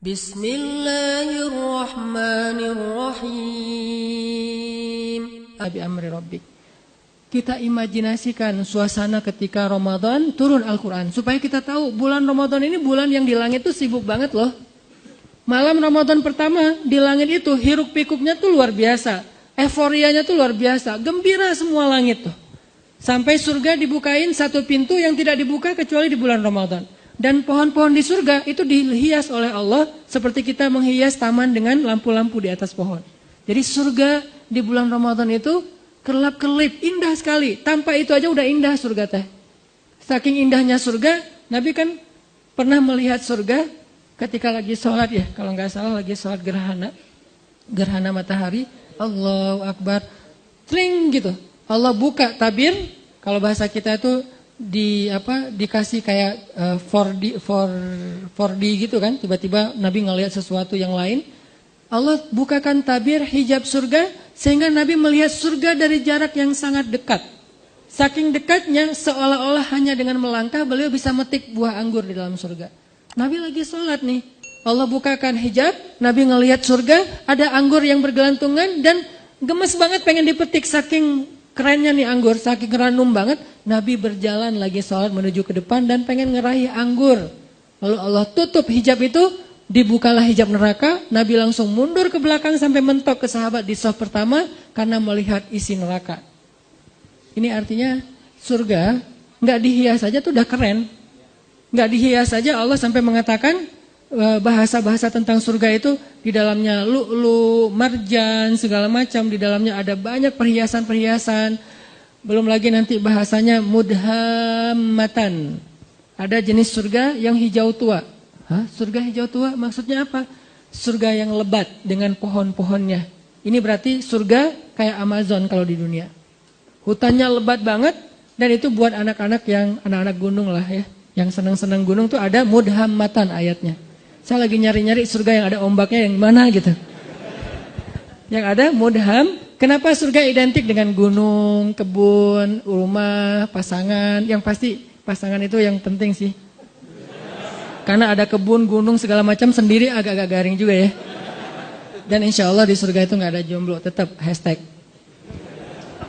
Bismillahirrahmanirrahim. Abi amri rabbik. Kita imajinasikan suasana ketika Ramadan turun Al-Quran. Supaya kita tahu bulan Ramadan ini bulan yang di langit itu sibuk banget loh. Malam Ramadan pertama di langit itu hiruk pikuknya tuh luar biasa. Euforianya tuh luar biasa. Gembira semua langit tuh. Sampai surga dibukain satu pintu yang tidak dibuka kecuali di bulan Ramadan. Dan pohon-pohon di surga itu dihias oleh Allah seperti kita menghias taman dengan lampu-lampu di atas pohon. Jadi surga di bulan Ramadan itu kelap-kelip, indah sekali. Tanpa itu aja udah indah surga teh. Saking indahnya surga, Nabi kan pernah melihat surga ketika lagi sholat ya. Kalau nggak salah lagi sholat gerhana matahari. Allahu Akbar, tring gitu. Allah buka tabir, kalau bahasa kita itu dikasih kayak 4D gitu kan. Tiba-tiba Nabi ngelihat sesuatu yang lain. Allah bukakan tabir hijab surga sehingga Nabi melihat surga dari jarak yang sangat dekat. Saking dekatnya seolah-olah hanya dengan melangkah beliau bisa metik buah anggur di dalam surga. Nabi lagi sholat nih. Allah bukakan hijab, Nabi ngelihat surga, ada anggur yang bergelantungan dan gemes banget pengen dipetik saking kerennya nih anggur, saking ranum banget. Nabi berjalan lagi sholat menuju ke depan dan pengen ngeraih anggur. Lalu Allah tutup hijab itu, dibukalah hijab neraka. Nabi langsung mundur ke belakang sampai mentok ke sahabat di shaf pertama karena melihat isi neraka. Ini artinya surga nggak dihias saja tuh udah keren. Nggak dihias saja Allah sampai mengatakan bahasa-bahasa tentang surga itu di dalamnya lu'lu, marjan, segala macam. Di dalamnya ada banyak perhiasan-perhiasan. Belum lagi nanti bahasanya mudhammatan. Ada jenis surga yang hijau tua. Hah? Surga hijau tua maksudnya apa? Surga yang lebat dengan pohon-pohonnya. Ini berarti surga kayak Amazon kalau di dunia. Hutannya lebat banget dan itu buat anak-anak yang anak-anak gunung lah ya. Yang senang-senang gunung tuh ada mudhammatan ayatnya. Saya lagi nyari-nyari surga yang ada ombaknya yang mana gitu. Yang ada mudham. Kenapa surga identik dengan gunung, kebun, rumah, pasangan? Yang pasti pasangan itu yang penting sih. Karena ada kebun, gunung, segala macam sendiri agak-agak garing juga ya. Dan insya Allah di surga itu gak ada jomblo. Tetap hashtag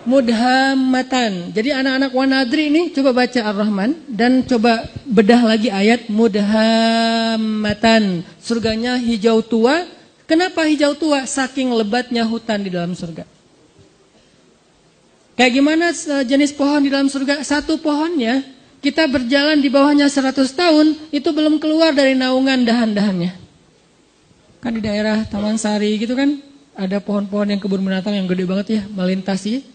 mudhammatan. Jadi anak-anak wanadri ini coba baca Ar-Rahman dan coba bedah lagi ayat mudhammatan. Surganya hijau tua. Kenapa hijau tua? Saking lebatnya hutan di dalam surga. Kayak gimana jenis pohon di dalam surga? Satu pohonnya kita berjalan di bawahnya 100 tahun itu belum keluar dari naungan dahan-dahannya. Kan di daerah Taman Sari gitu kan ada pohon-pohon yang kebun binatang yang gede banget ya, melintasi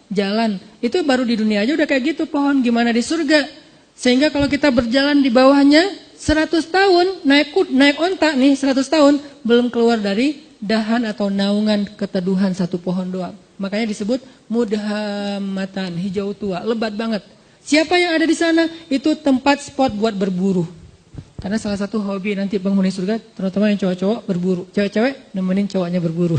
jalan. Itu baru di dunia aja udah kayak gitu pohon, gimana di surga. Sehingga kalau kita berjalan di bawahnya 100 tahun, naik onta nih 100 tahun, belum keluar dari dahan atau naungan keteduhan satu pohon doang. Makanya disebut mudhammatan, hijau tua, lebat banget. Siapa yang ada di sana? Itu tempat spot buat berburu. Karena salah satu hobi nanti penghuni surga, terutama yang cowok-cowok berburu. Cewek-cewek nemenin cowoknya berburu.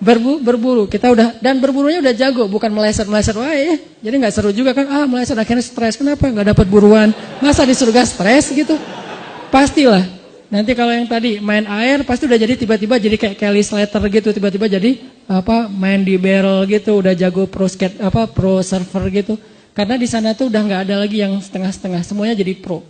Berburu, kita udah, dan berburunya udah jago, bukan meleset-meleset wae. Jadi gak seru juga kan, meleset akhirnya stres. Kenapa? Gak dapat buruan. Masa di surga stres gitu? Pastilah. Nanti kalau yang tadi main air, pasti udah jadi tiba-tiba jadi kayak Kelly Slater gitu. Tiba-tiba jadi main di barrel gitu, udah jago pro surfer gitu. Karena di sana tuh udah gak ada lagi yang setengah-setengah, semuanya jadi pro.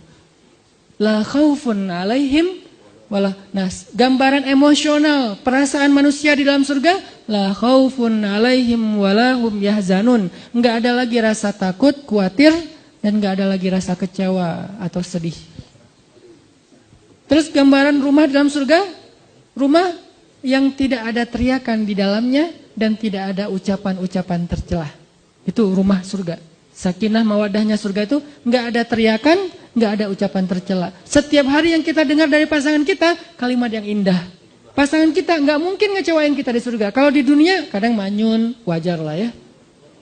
La khaufun alaihim wala nas. Gambaran emosional, perasaan manusia di dalam surga, la khaufun alaihim wala hum yahzanun. Enggak ada lagi rasa takut, khawatir dan enggak ada lagi rasa kecewa atau sedih. Terus gambaran rumah di dalam surga, rumah yang tidak ada teriakan di dalamnya dan tidak ada ucapan-ucapan tercela. Itu rumah surga. Sakinah mawadahnya surga itu nggak ada teriakan, nggak ada ucapan tercela. Setiap hari yang kita dengar dari pasangan kita, kalimat yang indah. Pasangan kita nggak mungkin ngecewain kita di surga. Kalau di dunia kadang manyun, wajar lah ya.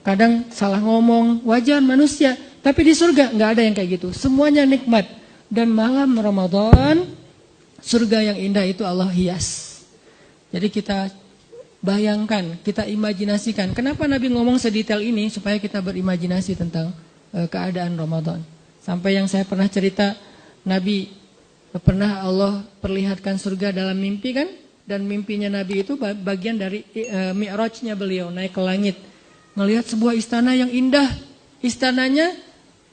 Kadang salah ngomong, wajar manusia. Tapi di surga nggak ada yang kayak gitu. Semuanya nikmat. Dan malam Ramadan, surga yang indah itu Allah hias. Jadi kita bayangkan, kita imajinasikan. Kenapa Nabi ngomong sedetail ini? Supaya kita berimajinasi tentang keadaan Ramadan. Sampai yang saya pernah cerita, Nabi Pernah Allah perlihatkan surga dalam mimpi kan? Dan mimpinya Nabi itu bagian dari mi'rajnya beliau, naik ke langit. Ngelihat sebuah istana yang indah. Istananya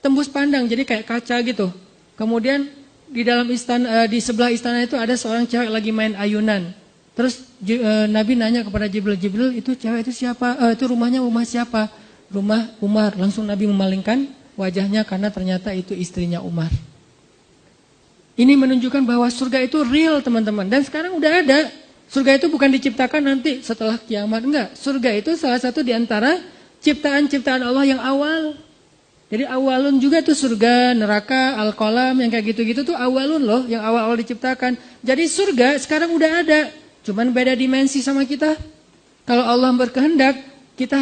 tembus pandang, jadi kayak kaca gitu. Kemudian di dalam istana, di sebelah istana itu ada seorang cewek lagi main ayunan. Terus Nabi nanya kepada Jibril, itu cewek itu siapa? Itu rumah siapa? Rumah Umar. Langsung Nabi memalingkan wajahnya karena ternyata itu istrinya Umar. Ini menunjukkan bahwa surga itu real teman-teman. Dan sekarang udah ada. Surga itu bukan diciptakan nanti setelah kiamat. Enggak. Surga itu salah satu di antara ciptaan-ciptaan Allah yang awal. Jadi awalun juga tuh surga, neraka, al-qalam, yang kayak gitu-gitu tuh awalun loh. Yang awal-awal diciptakan. Jadi surga sekarang udah ada. Cuman beda dimensi sama kita. Kalau Allah berkehendak, kita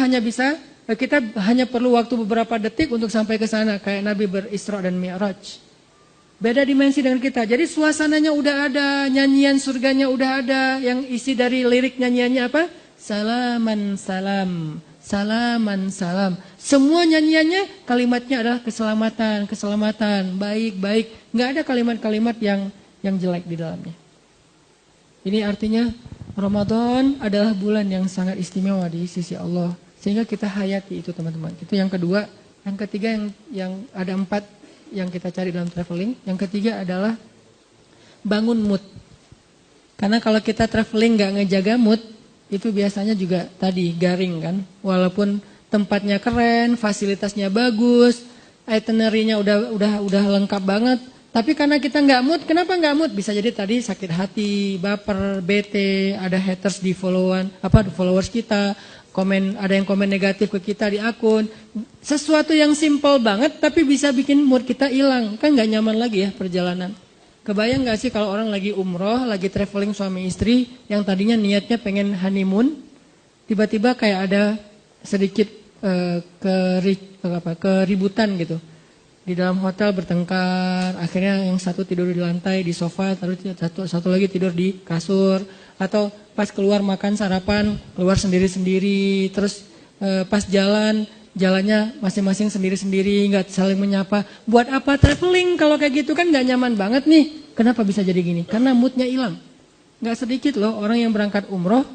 hanya perlu waktu beberapa detik untuk sampai ke sana. Kayak Nabi berisra dan mi'raj. Beda dimensi dengan kita. Jadi suasananya udah ada, nyanyian surganya udah ada. Yang isi dari lirik nyanyiannya apa? Salaman salam, salaman salam. Semua nyanyiannya kalimatnya adalah keselamatan, keselamatan, baik, baik. Nggak ada kalimat-kalimat yang jelek di dalamnya. Ini artinya Ramadan adalah bulan yang sangat istimewa di sisi Allah. Sehingga kita hayati itu teman-teman. Itu yang kedua. Yang ketiga yang ada 4 yang kita cari dalam traveling. Yang ketiga adalah bangun mood. Karena kalau kita traveling gak ngejaga mood, itu biasanya juga tadi garing kan. Walaupun tempatnya keren, fasilitasnya bagus, itinerary-nya udah lengkap banget. Tapi karena kita gak mood, kenapa gak mood? Bisa jadi tadi sakit hati, baper, bete, ada haters di followers kita. Ada yang komen negatif ke kita di akun. Sesuatu yang simple banget tapi bisa bikin mood kita hilang. Kan gak nyaman lagi ya perjalanan. Kebayang gak sih kalau orang lagi umroh, lagi traveling suami istri, yang tadinya niatnya pengen honeymoon, tiba-tiba kayak ada sedikit keributan gitu. Di dalam hotel bertengkar, akhirnya yang satu tidur di lantai, di sofa, satu lagi tidur di kasur. Atau pas keluar makan sarapan, keluar sendiri-sendiri. Terus pas jalannya masing-masing sendiri-sendiri, gak saling menyapa. Buat apa traveling kalau kayak gitu kan gak nyaman banget nih. Kenapa bisa jadi gini? Karena moodnya hilang. Gak sedikit loh orang yang berangkat umroh,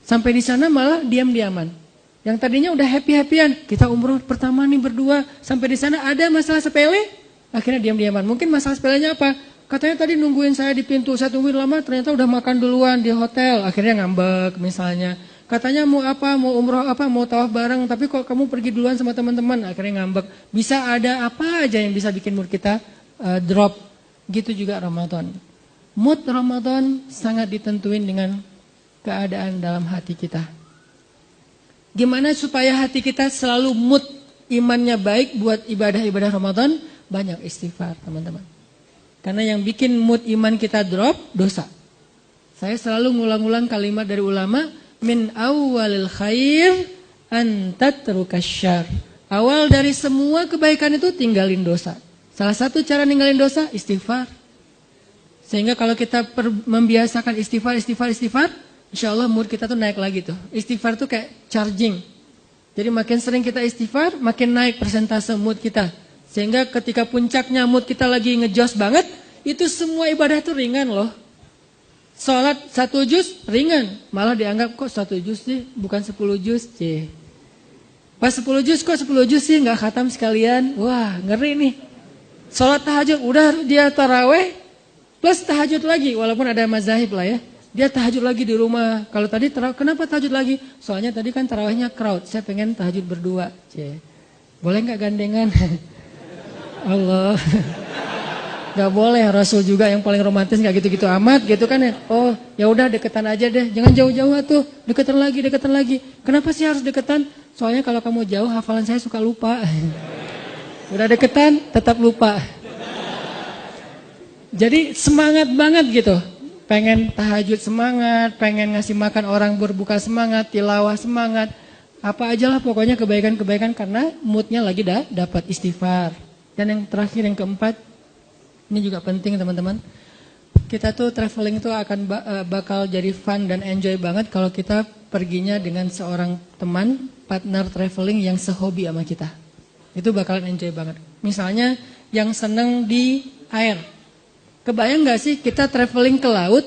sampai di sana malah diam-diaman. Yang tadinya udah happy-happyan, kita umroh pertama nih berdua, sampai di sana ada masalah sepele, akhirnya diam-diaman. Mungkin masalah sepelenya apa? Katanya tadi nungguin saya di pintu, saya tungguin lama, ternyata udah makan duluan di hotel, akhirnya ngambek misalnya. Katanya mau apa, mau umroh apa, mau tawaf bareng, tapi kok kamu pergi duluan sama teman-teman, akhirnya ngambek. Bisa ada apa aja yang bisa bikin mood kita drop. Gitu juga Ramadan. Mood Ramadan sangat ditentuin dengan keadaan dalam hati kita. Gimana supaya hati kita selalu mood imannya baik buat ibadah-ibadah Ramadan? Banyak istighfar teman-teman. Karena yang bikin mood iman kita drop, dosa. Saya selalu ngulang-ulang kalimat dari ulama, min awwalil khair an tatrukasyar. Awal dari semua kebaikan itu tinggalin dosa. Salah satu cara ninggalin dosa, istighfar. Sehingga kalau kita membiasakan istighfar, insya Allah mood kita tuh naik lagi tuh. Istighfar tuh kayak charging. Jadi makin sering kita istighfar, makin naik persentase mood kita. Sehingga ketika puncaknya mood kita lagi ngejos banget, itu semua ibadah tuh ringan loh. Sholat 1 juz ringan, malah dianggap kok 1 juz sih, bukan 10 juz. Pas 10 juz kok 10 juz sih, gak khatam sekalian. Wah ngeri nih. Sholat tahajud, udah dia taraweh, plus tahajud lagi, walaupun ada mazahib lah ya. Dia tahajud lagi di rumah. Kalau tadi kenapa tahajud lagi? Soalnya tadi kan tarawihnya crowd. Saya pengen tahajud berdua. Boleh nggak gandengan? Allah. Gak boleh. Rasul juga yang paling romantis nggak gitu-gitu amat gitu kan ya. Oh ya udah deketan aja deh. Jangan jauh-jauh tuh. Deketan lagi. Kenapa sih harus deketan? Soalnya kalau kamu jauh hafalan saya suka lupa. Udah deketan tetap lupa. Jadi semangat banget gitu. Pengen tahajud semangat, pengen ngasih makan orang berbuka semangat, tilawah semangat. Apa aja lah pokoknya kebaikan-kebaikan karena moodnya lagi dapat istighfar. Dan yang terakhir, yang keempat, ini juga penting teman-teman. Kita tuh traveling itu akan bakal jadi fun dan enjoy banget kalau kita perginya dengan seorang teman, partner traveling yang sehobi sama kita. Itu bakalan enjoy banget. Misalnya yang seneng di air. Kebayang gak sih kita traveling ke laut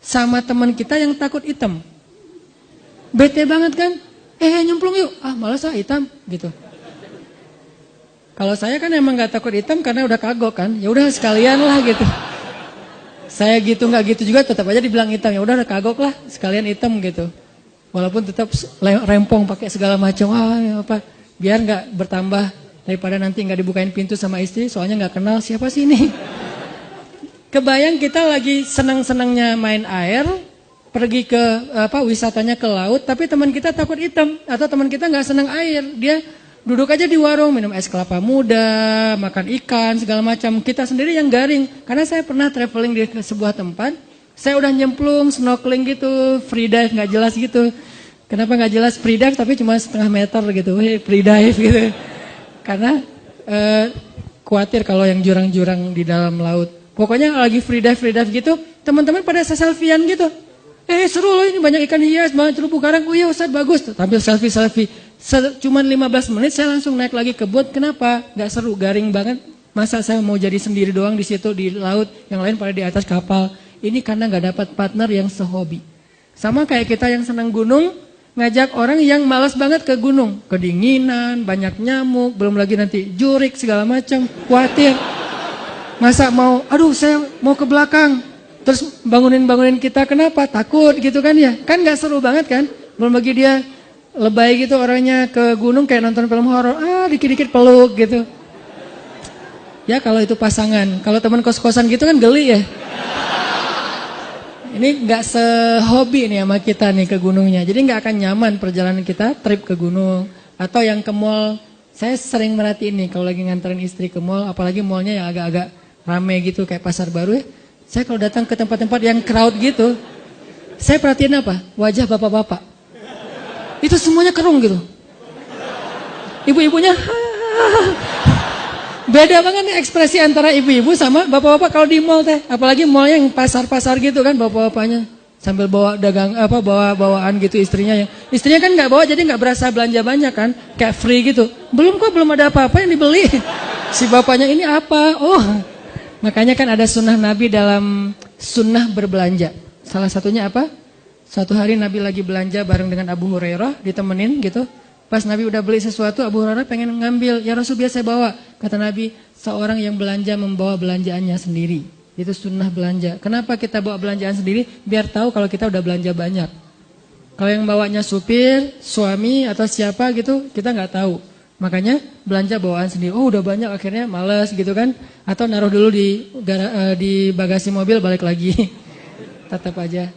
sama teman kita yang takut hitam? Bete banget kan? Nyemplung yuk. Malas hitam gitu. Kalau saya kan emang gak takut hitam karena udah kagok kan. Ya udah sekalian lah gitu. Saya gitu nggak gitu juga tetap aja dibilang hitam. Ya udah kagok lah sekalian hitam gitu. Walaupun tetap rempong pakai segala macam. Apa? Biar nggak bertambah daripada nanti nggak dibukain pintu sama istri. Soalnya nggak kenal siapa sih ini. Kebayang kita lagi senang-senangnya main air. Pergi ke wisatanya ke laut. Tapi teman kita takut hitam. Atau teman kita nggak senang air. Dia duduk aja di warung, minum es kelapa muda, makan ikan, segala macam. Kita sendiri yang garing. Karena saya pernah traveling di sebuah tempat, saya udah nyemplung, snorkeling gitu, free dive nggak jelas gitu. Kenapa nggak jelas free dive tapi cuma setengah meter gitu, free dive gitu. Karena khawatir kalau yang jurang-jurang di dalam laut. Pokoknya lagi free dive gitu, teman-teman pada selfie-an gitu. Seru loh ini banyak ikan hias, banyak terumbu karang. Oh iya Ustaz bagus, tampil selfie. Cuman 15 menit saya langsung naik lagi ke boat. Kenapa? Gak seru, garing banget. Masa saya mau jadi sendiri doang di situ di laut, yang lain pada di atas kapal. Ini karena gak dapat partner yang sehobi. Sama kayak kita yang senang gunung, ngajak orang yang malas banget ke gunung. Kedinginan, banyak nyamuk, belum lagi nanti jurik segala macam, khawatir. Masa mau, saya mau ke belakang. Terus bangunin kita, kenapa? Takut gitu kan ya. Kan gak seru banget kan. Belum lagi dia lebay gitu orangnya ke gunung kayak nonton film horor. Dikit-dikit peluk gitu. Ya kalau itu pasangan. Kalau teman kos-kosan gitu kan geli ya. Ini gak sehobi nih sama kita nih ke gunungnya. Jadi gak akan nyaman perjalanan kita trip ke gunung. Atau yang ke mall. Saya sering merhatiin nih kalau lagi nganterin istri ke mall. Apalagi mallnya yang agak-agak rame gitu kayak pasar baru ya. Saya kalau datang ke tempat-tempat yang crowd gitu, saya perhatiin apa? Wajah bapak-bapak. Itu semuanya kerung gitu. Ibu-ibunya, beda banget nih ekspresi antara ibu-ibu sama bapak-bapak kalau di mall teh. Apalagi mall yang pasar-pasar gitu kan bapak-bapaknya. Sambil bawa bawa bawaan gitu istrinya. Istrinya kan nggak bawa jadi nggak berasa belanja banyak kan. Kayak free gitu. Belum ada apa-apa yang dibeli. Si bapaknya ini apa? Makanya kan ada sunnah Nabi dalam sunnah berbelanja. Salah satunya apa? Suatu hari Nabi lagi belanja bareng dengan Abu Hurairah, ditemenin gitu. Pas Nabi udah beli sesuatu, Abu Hurairah pengen ngambil. Ya Rasul biasa bawa. Kata Nabi, seorang yang belanja membawa belanjaannya sendiri. Itu sunnah belanja. Kenapa kita bawa belanjaan sendiri? Biar tahu kalau kita udah belanja banyak. Kalau yang bawanya supir, suami atau siapa gitu, kita nggak tahu. Makanya belanja bawaan sendiri. Udah banyak akhirnya males gitu kan. Atau naruh dulu di bagasi mobil balik lagi. Tetap aja.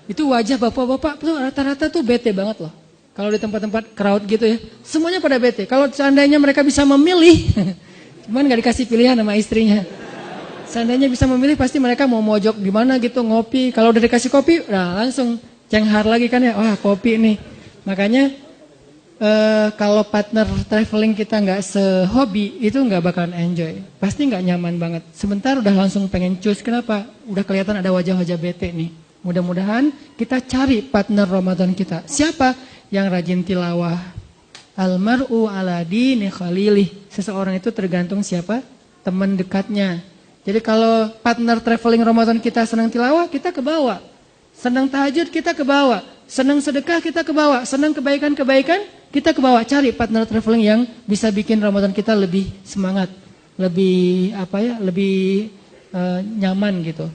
Itu wajah bapak-bapak tuh rata-rata tuh bete banget loh. Kalau di tempat-tempat crowd gitu ya. Semuanya pada bete. Kalau seandainya mereka bisa memilih. Cuman gak dikasih pilihan sama istrinya. Seandainya bisa memilih pasti mereka mau mojok di mana gitu ngopi. Kalau udah dikasih kopi langsung cenghar lagi kan ya. Wah kopi nih. Makanya kalau partner traveling kita nggak sehobi itu nggak bakalan enjoy, pasti nggak nyaman banget. Sebentar udah langsung pengen cus. Kenapa? Udah kelihatan ada wajah-wajah bete nih. Mudah-mudahan kita cari partner Ramadan kita. Siapa yang rajin tilawah? Almar'u ala dini khalilih. Seseorang itu tergantung siapa teman dekatnya. Jadi kalau partner traveling Ramadan kita senang tilawah, kita ke bawah. Senang tahajud kita ke bawah. Senang sedekah kita ke bawah. Senang kebaikan-kebaikan kita ke bawah. Cari partner traveling yang bisa bikin Ramadan kita lebih semangat, lebih lebih nyaman gitu.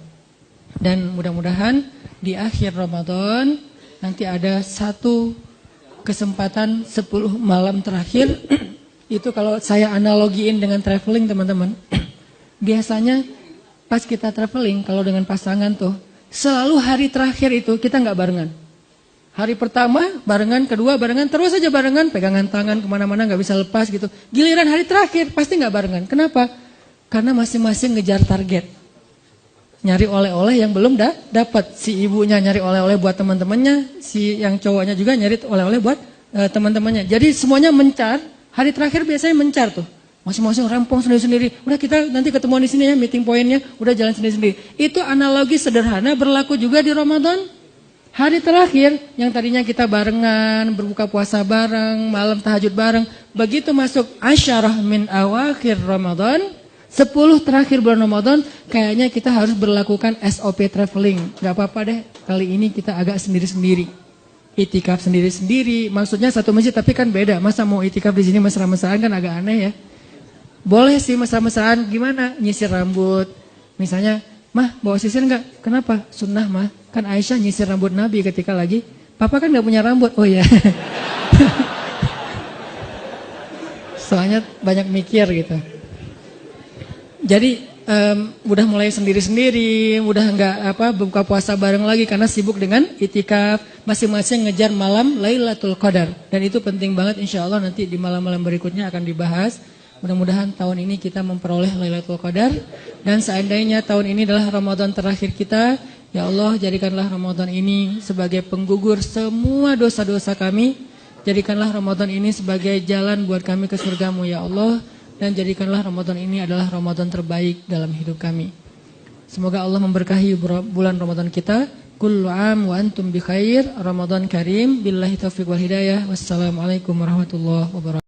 Dan mudah-mudahan di akhir Ramadan nanti ada satu kesempatan 10 malam terakhir. Itu kalau saya analogiin dengan traveling teman-teman. Biasanya pas kita traveling kalau dengan pasangan tuh selalu hari terakhir itu kita nggak barengan. Hari pertama barengan, kedua barengan, terus aja barengan, pegangan tangan kemana-mana nggak bisa lepas gitu. Giliran hari terakhir pasti nggak barengan. Kenapa? Karena masing-masing ngejar target. Nyari oleh-oleh yang belum dapat. Si ibunya nyari oleh-oleh buat teman-temannya, si yang cowoknya juga nyari oleh-oleh buat teman-temannya. Jadi semuanya mencar. Hari terakhir biasanya mencar tuh. Masing-masing rempong sendiri-sendiri. Udah kita nanti ketemuan di sini ya, meeting pointnya, udah jalan sendiri-sendiri. Itu analogi sederhana berlaku juga di Ramadan. Hari terakhir yang tadinya kita barengan, berbuka puasa bareng, malam tahajud bareng. Begitu masuk asyarah min awakhir Ramadan, 10 terakhir bulan Ramadan kayaknya kita harus berlakukan SOP traveling. Gak apa-apa deh, kali ini kita agak sendiri-sendiri. Itikaf sendiri-sendiri, maksudnya satu masjid tapi kan beda. Masa mau itikaf di sini mesra-mesraan kan agak aneh ya. Boleh sih mesra-mesraan, gimana? Nyisir rambut. Misalnya, mah bawa sisir enggak? Kenapa? Sunnah mah. Kan Aisyah nyisir rambut Nabi ketika lagi, papa kan gak punya rambut. Oh ya. Soalnya banyak mikir gitu. Jadi udah mulai sendiri-sendiri, udah nggak buka puasa bareng lagi karena sibuk dengan itikaf, masing-masing ngejar malam Lailatul Qadar. Dan itu penting banget, insya Allah nanti di malam-malam berikutnya akan dibahas. Mudah-mudahan tahun ini kita memperoleh Lailatul Qadar. Dan seandainya tahun ini adalah Ramadan terakhir kita, ya Allah jadikanlah Ramadan ini sebagai penggugur semua dosa-dosa kami. Jadikanlah Ramadan ini sebagai jalan buat kami ke surgamu ya Allah. Dan jadikanlah Ramadan ini adalah Ramadan terbaik dalam hidup kami. Semoga Allah memberkahi bulan Ramadan kita. Kullu am wa antum bi khair. Ramadan karim. Billahi taufiq wal hidayah. Wassalamualaikum warahmatullahi wabarakatuh.